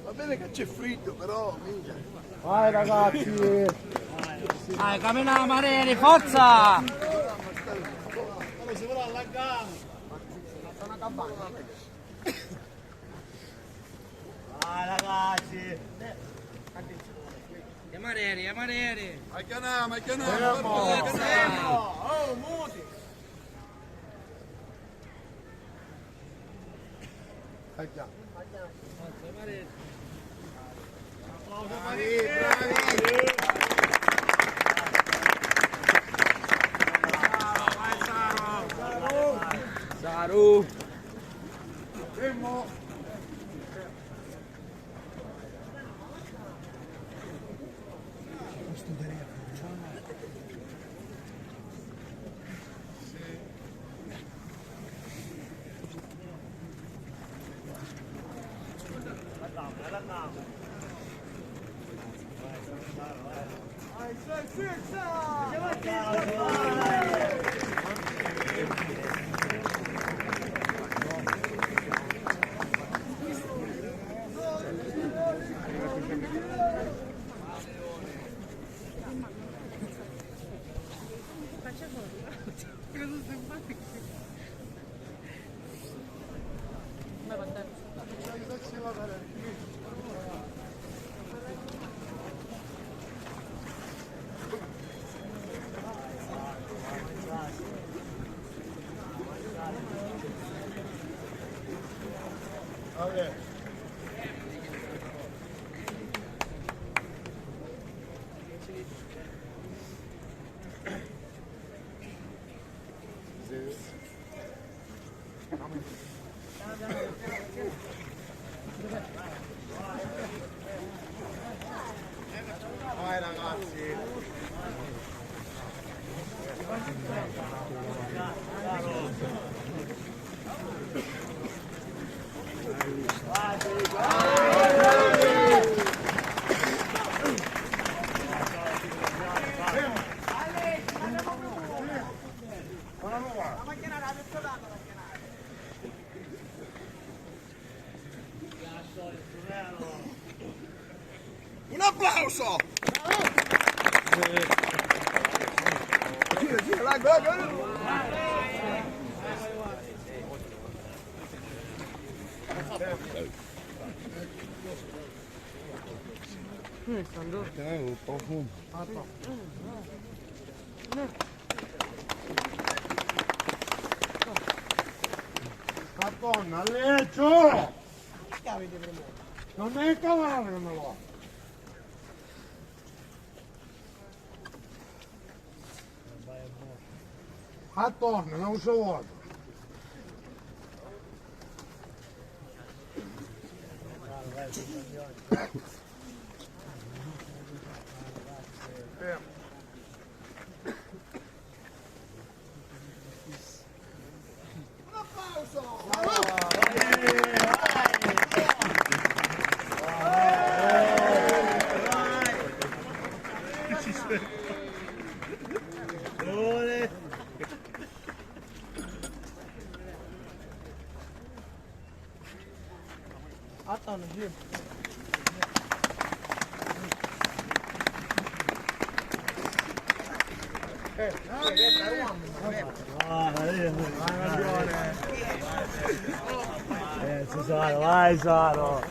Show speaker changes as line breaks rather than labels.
Va bene che c'è freddo, però minchia.
Vai ragazzi!
Dai, cammina Mareri, forza!
Si vorrà allagare.
Vai ragazzi! E Mareri, e Mareri!
Ai canama, fermo!
Oh, muti!
Già.
Mareri!
Bravi, bravi!
Saru!
Fermo! Vai ragazzi! Un applauso! Gira, gira, là, un po' fumo. Madonna, Leggio! Non è il cavallo che me lo va. Attorno, non so vuoto. Un applauso!
Attanın diyeyim. Vai Saro, vai Saro.